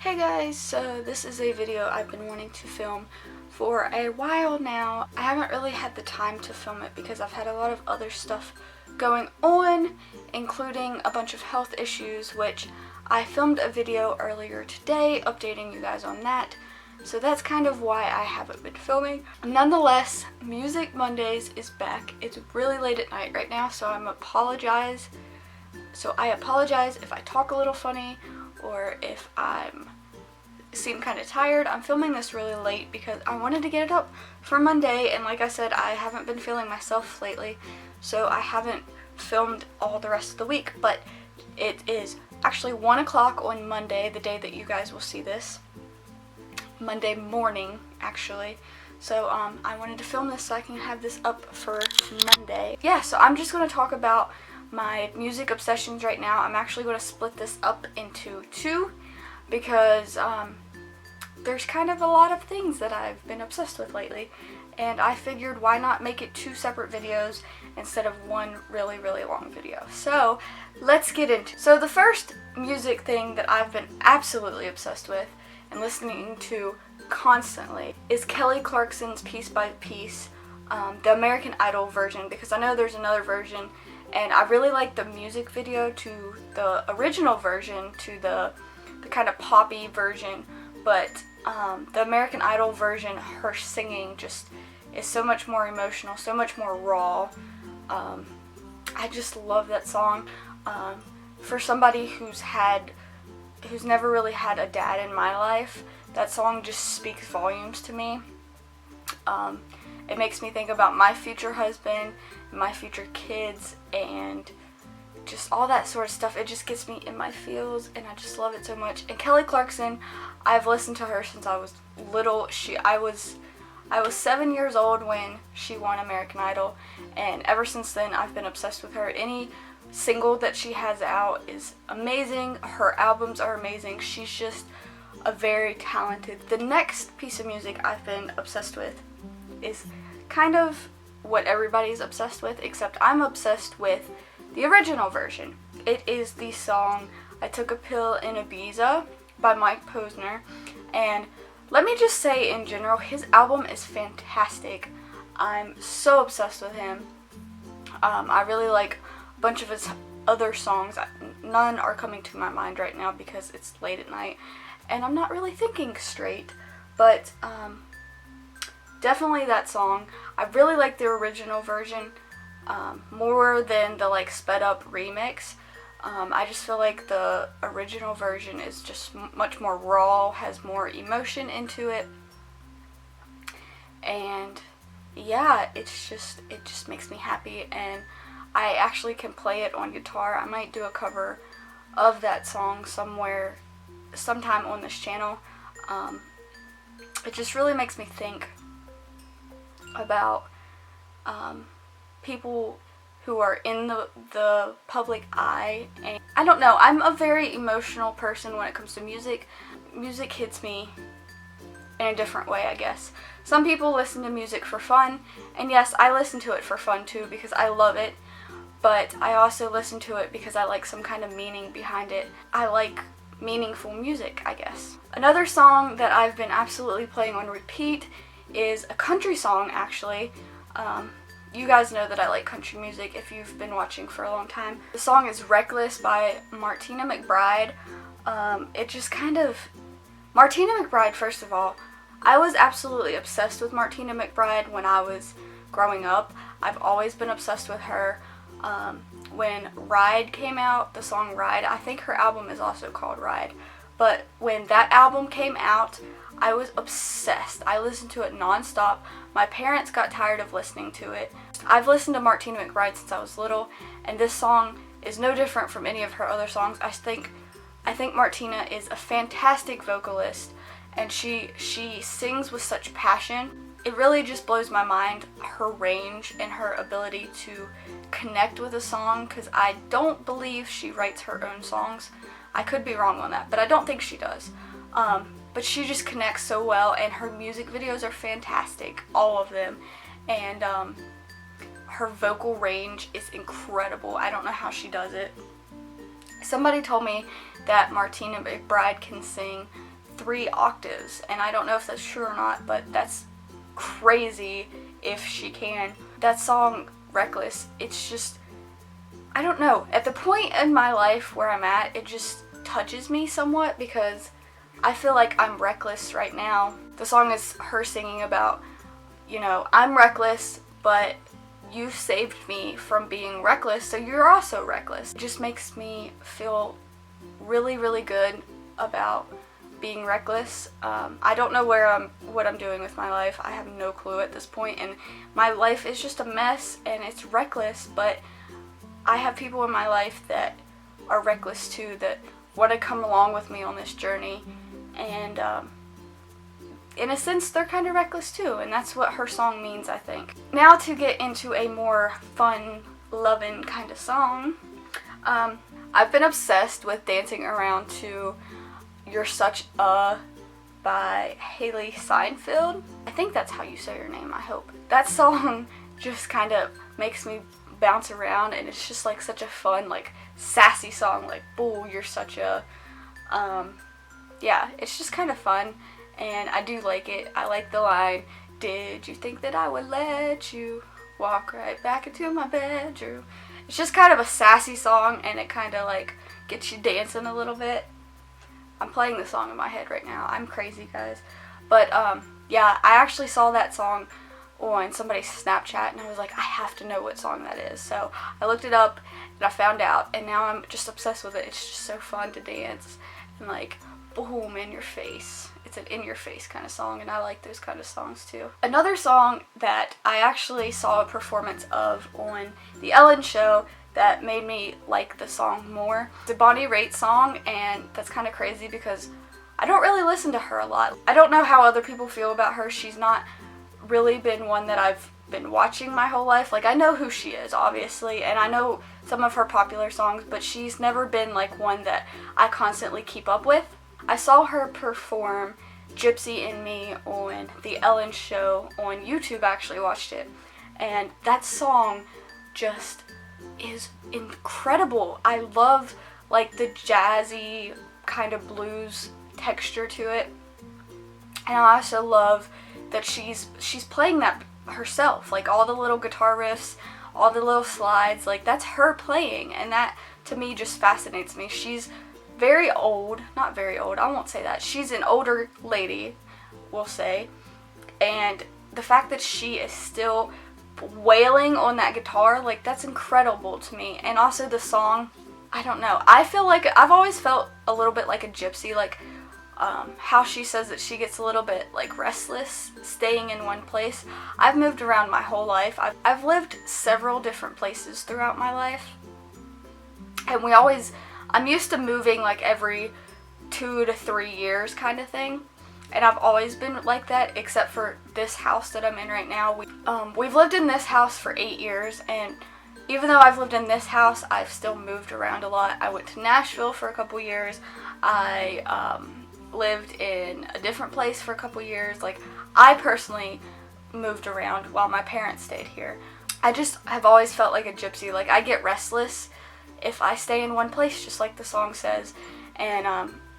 Hey guys, so this is a video I've been wanting to film for a while now. I haven't really had the time to film it because I've had a lot of other stuff going on, including a bunch of health issues, which I filmed a video earlier today updating you guys on that. So that's kind of why I haven't been filming. Nonetheless, Music Mondays is back. It's really late at night right now, so I apologize if I talk a little funny or if I seem kind of tired. I'm filming this really late because I wanted to get it up for Monday, and like I said, I haven't been feeling myself lately, so I haven't filmed all the rest of the week. But it is actually 1 o'clock on Monday, the day that you guys will see this. Monday morning, actually. So I wanted to film this so I can have this up for Monday. Yeah, so I'm just going to talk about my music obsessions right now. I'm actually going to split this up into two because there's kind of a lot of things that I've been obsessed with lately, and I figured why not make it two separate videos instead of one really long video. So let's get into it. So the first music thing that I've been absolutely obsessed with and listening to constantly is Kelly Clarkson's Piece by Piece, the American Idol version, because I know there's another version, and I really like the music video to the original version, to the kind of poppy version, but the American Idol version, her singing just is so much more emotional, so much more raw. I just love that song. For somebody who's never really had a dad in my life, that song just speaks volumes to me. It makes me think about my future husband, my future kids, and just all that sort of stuff. It just gets me in my feels, and I just love it so much. And Kelly Clarkson, I've listened to her since I was little. I was 7 years old when she won American Idol, and ever since then I've been obsessed with her. Any single that she has out is amazing. Her albums are amazing. She's just a very talented. The next piece of music I've been obsessed with is kind of what everybody's obsessed with, except I'm obsessed with the original version. It is the song I Took a Pill in Ibiza by Mike Posner, and let me just say in general, his album is fantastic. I'm so obsessed with him. I really like a bunch of his other songs. None are coming to my mind right now because it's late at night and I'm not really thinking straight, but definitely that song. I really like the original version more than the sped up remix. I just feel like the original version is just much more raw, has more emotion into it, and yeah, it just makes me happy, and I actually can play it on guitar. I might do a cover of that song sometime on this channel. It just really makes me think about people who are in the public eye, and I don't know, I'm a very emotional person when it comes to music. Music hits me in a different way, I guess. Some people listen to music for fun, and yes, I listen to it for fun too because I love it, but I also listen to it because I like some kind of meaning behind it. I like meaningful music, I guess. Another song that I've been absolutely playing on repeat is a country song, actually. You guys know that I like country music if you've been watching for a long time. The song is Reckless by Martina McBride. Martina McBride, first of all, I was absolutely obsessed with Martina McBride when I was growing up. I've always been obsessed with her. When Ride came out, the song Ride, I think her album is also called Ride, but when that album came out, I was obsessed. I listened to it non-stop. My parents got tired of listening to it. I've listened to Martina McBride since I was little, and this song is no different from any of her other songs. I think Martina is a fantastic vocalist, and she sings with such passion. It really just blows my mind, her range and her ability to connect with a song, because I don't believe she writes her own songs. I could be wrong on that, but I don't think she does. But she just connects so well, and her music videos are fantastic, all of them, and her vocal range is incredible. I don't know how she does it. Somebody told me that Martina McBride can sing 3 octaves, and I don't know if that's true or not, but that's crazy if she can. That song, Reckless, it's just, I don't know, at the point in my life where I'm at, it just touches me somewhat because I feel like I'm reckless right now. The song is her singing about, you know, I'm reckless, but you saved me from being reckless, so you're also reckless. It just makes me feel really, really good about being reckless. I don't know what I'm doing with my life. I have no clue at this point, and my life is just a mess, and it's reckless, but I have people in my life that are reckless too, that want to come along with me on this journey, and in a sense, they're kind of reckless too, and that's what her song means, I think. Now to get into a more fun, loving kind of song, I've been obsessed with dancing around to You're Such a by Haley Seinfeld. I think that's how you say your name, I hope. That song just kind of makes me bounce around, and it's just like such a fun, like sassy song, like, "Boo, you're such a," yeah, it's just kind of fun. And I do like it. I like the line, "Did you think that I would let you walk right back into my bedroom?" It's just kind of a sassy song, and it kind of like gets you dancing a little bit. I'm playing the song in my head right now. I'm crazy, guys. But yeah, I actually saw that song on somebody's Snapchat, and I was like, I have to know what song that is. So I looked it up, and I found out, and now I'm just obsessed with it. It's just so fun to dance, and like, boom, in your face. It's an in-your-face kind of song, and I like those kind of songs too. Another song that I actually saw a performance of on The Ellen Show that made me like the song more. It's a Bonnie Raitt song, and that's kind of crazy because I don't really listen to her a lot. I don't know how other people feel about her. She's not really been one that I've been watching my whole life. Like, I know who she is, obviously, and I know some of her popular songs, but she's never been like one that I constantly keep up with. I saw her perform Gypsy and Me on The Ellen Show on YouTube. I actually watched it, and that song just is incredible. I love like the jazzy kind of blues texture to it, and I also love that she's playing that herself, like all the little guitar riffs, all the little slides, like that's her playing, and that to me just fascinates me. She's very old, not very old, I won't say that. She's an older lady, we'll say, and the fact that she is still wailing on that guitar, like that's incredible to me. And also the song, I don't know, I feel like I've always felt a little bit like a gypsy, like how she says that she gets a little bit like restless staying in one place. I've moved around my whole life. I've lived several different places throughout my life, and I'm used to moving like every 2 to 3 years kind of thing, and I've always been like that except for this house that I'm in right now. We've lived in this house for 8 years, and even though I've lived in this house, I've still moved around a lot. I went to Nashville for a couple years. I lived in a different place for a couple years. Like, I personally moved around while my parents stayed here. I just have always felt like a gypsy. Like, I get restless if I stay in one place, just like the song says, and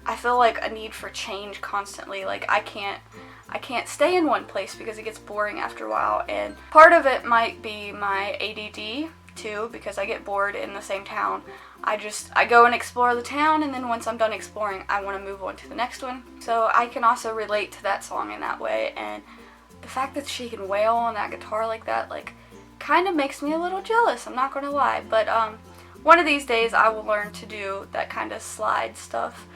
I feel like a need for change constantly. Like, I can't stay in one place because it gets boring after a while, and part of it might be my ADD too, because I get bored in the same town. I go and explore the town, and then once I'm done exploring, I want to move on to the next one. So I can also relate to that song in that way, and the fact that she can wail on that guitar like that, like, kind of makes me a little jealous, I'm not gonna lie. But one of these days I will learn to do that kind of slide stuff.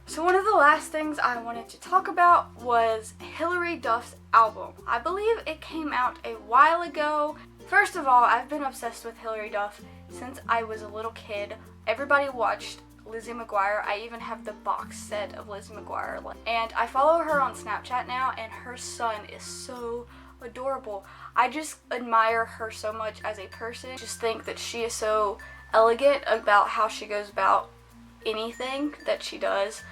So one of the last things I wanted to talk about was Hilary Duff's album. I believe it came out a while ago. First of all, I've been obsessed with Hilary Duff since I was a little kid. Everybody watched Lizzie McGuire. I even have the box set of Lizzie McGuire. And I follow her on Snapchat now, and her son is so adorable. I just admire her so much as a person. I just think that she is so elegant about how she goes about anything that she does.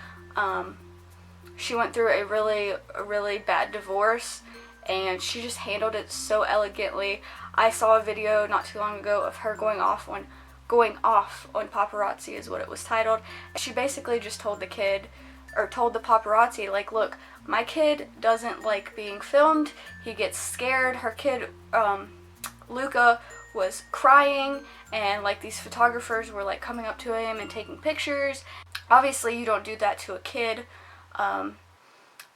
She went through a really bad divorce, and she just handled it so elegantly. I saw a video not too long ago of her going off on Paparazzi is what it was titled. She basically just told the kid or told the paparazzi, like, look, my kid doesn't like being filmed. He gets scared. Her kid, Luca, was crying, and like these photographers were like coming up to him and taking pictures. Obviously you don't do that to a kid,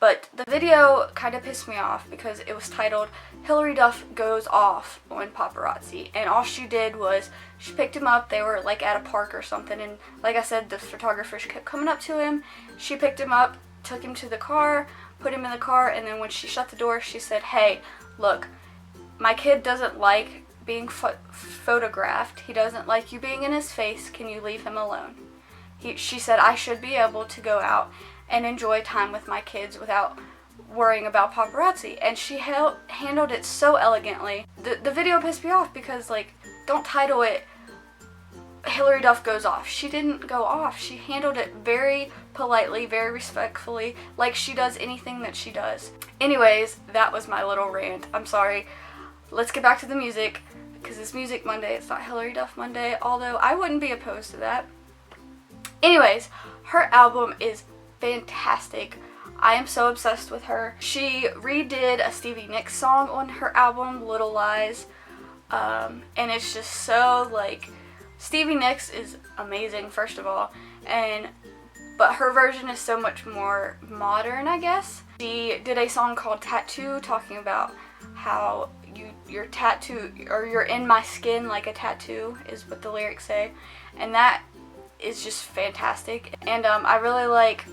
but the video kind of pissed me off because it was titled Hilary Duff Goes Off on Paparazzi, and all she did was she picked him up. They were like at a park or something, and like I said, the photographers kept coming up to him. She picked him up, took him to the car, put him in the car, and then when she shut the door, she said, hey, look, my kid doesn't like being photographed. He doesn't like you being in his face. Can you leave him alone? She said I should be able to go out and enjoy time with my kids without worrying about paparazzi, and she handled it so elegantly. The video pissed me off because, like, don't title it Hilary Duff Goes Off. She didn't go off. She handled it very politely, very respectfully, like she does anything that she does. Anyways, that was my little rant. I'm sorry. Let's get back to the music, because it's Music Monday. It's not Hilary Duff Monday, although I wouldn't be opposed to that. Anyways, her album is fantastic. I am so obsessed with her. She redid a Stevie Nicks song on her album, Little Lies, and it's just so, like, Stevie Nicks is amazing, first of all, but her version is so much more modern, I guess. She did a song called Tattoo, talking about how your tattoo, or you're in my skin like a tattoo, is what the lyrics say, and that is just fantastic. And I really like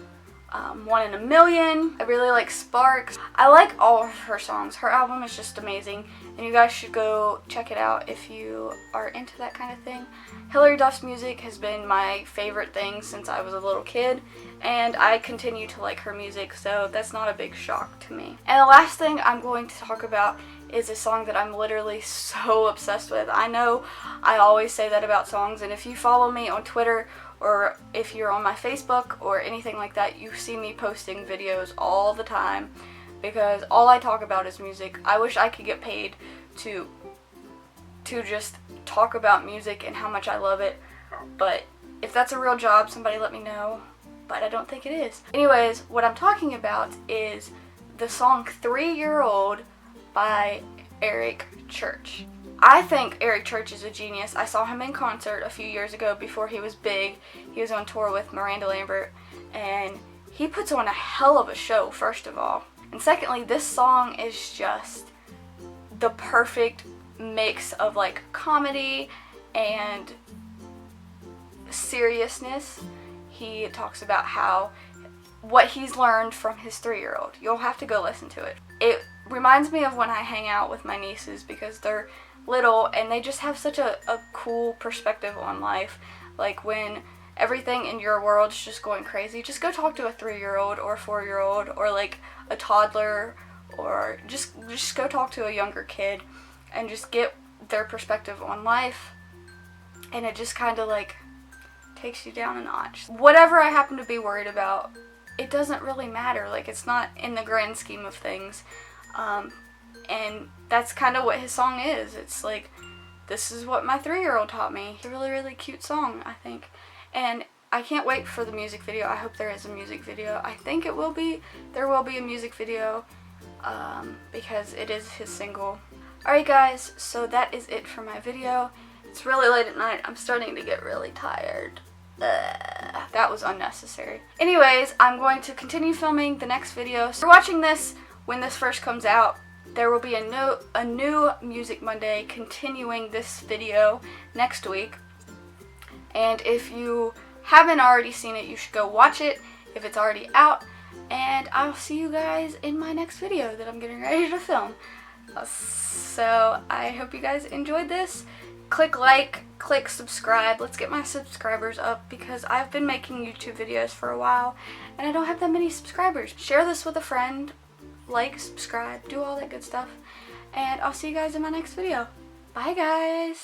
One in a Million. I really like Sparks. I like all of her songs. Her album is just amazing, and you guys should go check it out if you are into that kind of thing. Hilary Duff's music has been my favorite thing since I was a little kid, and I continue to like her music, so that's not a big shock to me. And the last thing I'm going to talk about is a song that I'm literally so obsessed with. I know I always say that about songs, and if you follow me on Twitter, or if you're on my Facebook or anything like that, you see me posting videos all the time because all I talk about is music. I wish I could get paid to just talk about music and how much I love it, but if that's a real job, somebody let me know, but I don't think it is. Anyways, what I'm talking about is the song 3-Year-Old by Eric Church. I think Eric Church is a genius. I saw him in concert a few years ago before he was big. He was on tour with Miranda Lambert, and he puts on a hell of a show, first of all. And secondly, this song is just the perfect mix of like comedy and seriousness. He talks about what he's learned from his 3-year-old. You'll have to go listen to it. It reminds me of when I hang out with my nieces because they're little and they just have such a cool perspective on life. Like when everything in your world is just going crazy, just go talk to a 3-year-old or a 4-year-old or like a toddler, or just go talk to a younger kid and just get their perspective on life, and it just kind of like takes you down a notch. Whatever I happen to be worried about, it doesn't really matter. Like, it's not in the grand scheme of things. And that's kind of what his song is. It's like, this is what my 3-year-old taught me. It's a really, really cute song, I think. And I can't wait for the music video. I hope there is a music video. I think there will be a music video, because it is his single. Alright guys, so that is it for my video. It's really late at night. I'm starting to get really tired. That was unnecessary. Anyways, I'm going to continue filming the next video. So if you're watching this when this first comes out, there will be a new Music Monday continuing this video next week. And if you haven't already seen it, you should go watch it if it's already out. And I'll see you guys in my next video that I'm getting ready to film. So I hope you guys enjoyed this. Click like, click subscribe. Let's get my subscribers up because I've been making YouTube videos for a while and I don't have that many subscribers. Share this with a friend. Like, subscribe, do all that good stuff. And I'll see you guys in my next video. Bye guys!